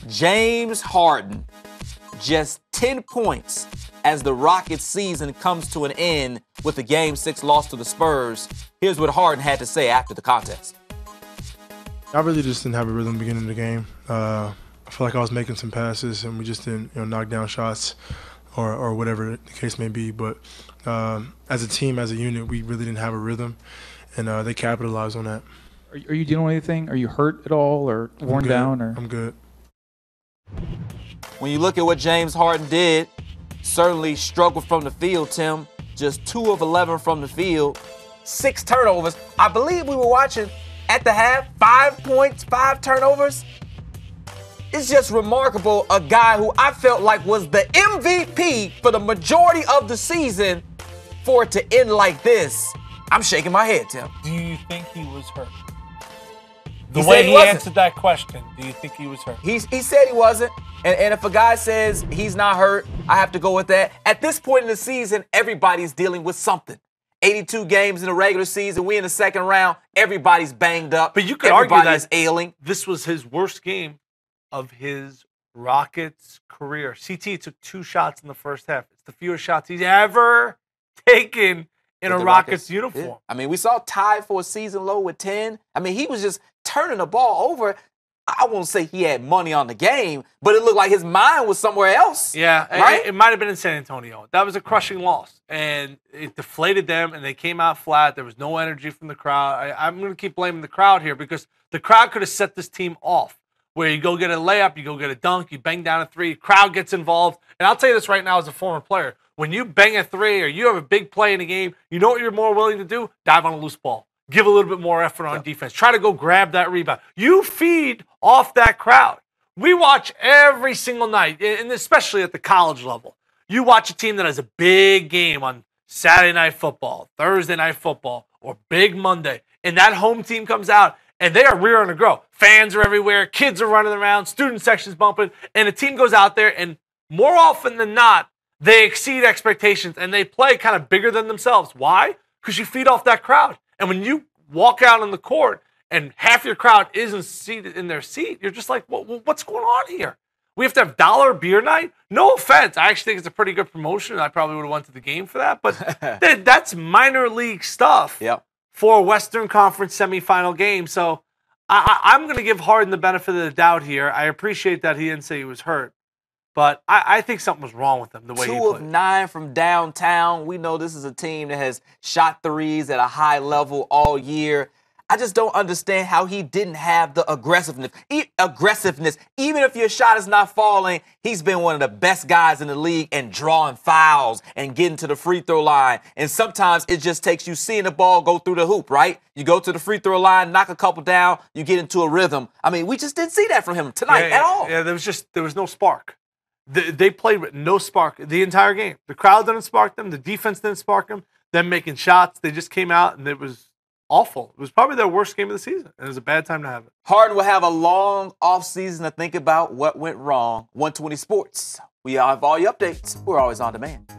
James Harden, just 10 points as the Rockets season comes to an end with a Game 6 loss to the Spurs. Here's what Harden had to say after the contest. I really just didn't have a rhythm beginning of the game. I feel like I was making some passes and we just didn't knock down shots or whatever the case may be. But as a team, as a unit, we really didn't have a rhythm, and they capitalized on that. Are you dealing with anything? Are you hurt at all or worn down? I'm good. When you look at what James Harden did, certainly struggled from the field, Tim. Just 2 of 11 from the field, 6 turnovers. I believe we were watching at the half, 5 points, 5 turnovers. It's just remarkable, a guy who I felt like was the MVP for the majority of the season, for it to end like this. I'm shaking my head, Tim. Do you think he was hurt? The way he answered that question, do you think he was hurt? He said he wasn't. And if a guy says he's not hurt, I have to go with that. At this point in the season, everybody's dealing with something. 82 games in the regular season. We in the second round. Everybody's banged up. But you could argue that ailing. This was his worst game of his Rockets career. CT took 2 shots in the first half. It's the fewest shots he's ever taken in a Rockets uniform. Yeah. I mean, we saw tied for a season low with 10. I mean, he was just turning the ball over. I won't say he had money on the game, but it looked like his mind was somewhere else. Yeah, right? It might have been in San Antonio. That was a crushing loss, and it deflated them, and they came out flat. There was no energy from the crowd. I'm going to keep blaming the crowd here because the crowd could have set this team off, where you go get a layup, you go get a dunk, you bang down a 3, crowd gets involved. And I'll tell you this right now as a former player, when you bang a 3 or you have a big play in a game, you know what you're more willing to do? Dive on a loose ball. Give a little bit more effort on defense. Try to go grab that rebound. You feed off that crowd. We watch every single night, and especially at the college level. You watch a team that has a big game on Saturday Night Football, Thursday Night Football, or Big Monday, and that home team comes out, and they are rearing to grow. Fans are everywhere. Kids are running around. Student section's bumping. And the team goes out there, and more often than not, they exceed expectations, and they play kind of bigger than themselves. Why? Because you feed off that crowd. And when you walk out on the court and half your crowd isn't seated in their seat, you're just like, what's going on here? We have to have dollar beer night? No offense. I actually think it's a pretty good promotion. I probably would have went to the game for that. But that's minor league stuff for a Western Conference semifinal game. So I'm going to give Harden the benefit of the doubt here. I appreciate that he didn't say he was hurt. But I think something was wrong with him, the way he played. 2 of 9 from downtown. We know this is a team that has shot threes at a high level all year. I just don't understand how he didn't have the aggressiveness. Even if your shot is not falling, he's been one of the best guys in the league and drawing fouls and getting to the free throw line. And sometimes it just takes you seeing the ball go through the hoop, right? You go to the free throw line, knock a couple down, you get into a rhythm. I mean, we just didn't see that from him tonight at all. Yeah, there was no spark. They played with no spark the entire game. The crowd didn't spark them. The defense didn't spark them. Them making shots, they just came out, and it was awful. It was probably their worst game of the season, and it was a bad time to have it. Harden will have a long offseason to think about what went wrong. 120 Sports. We have all your updates. We're always on demand.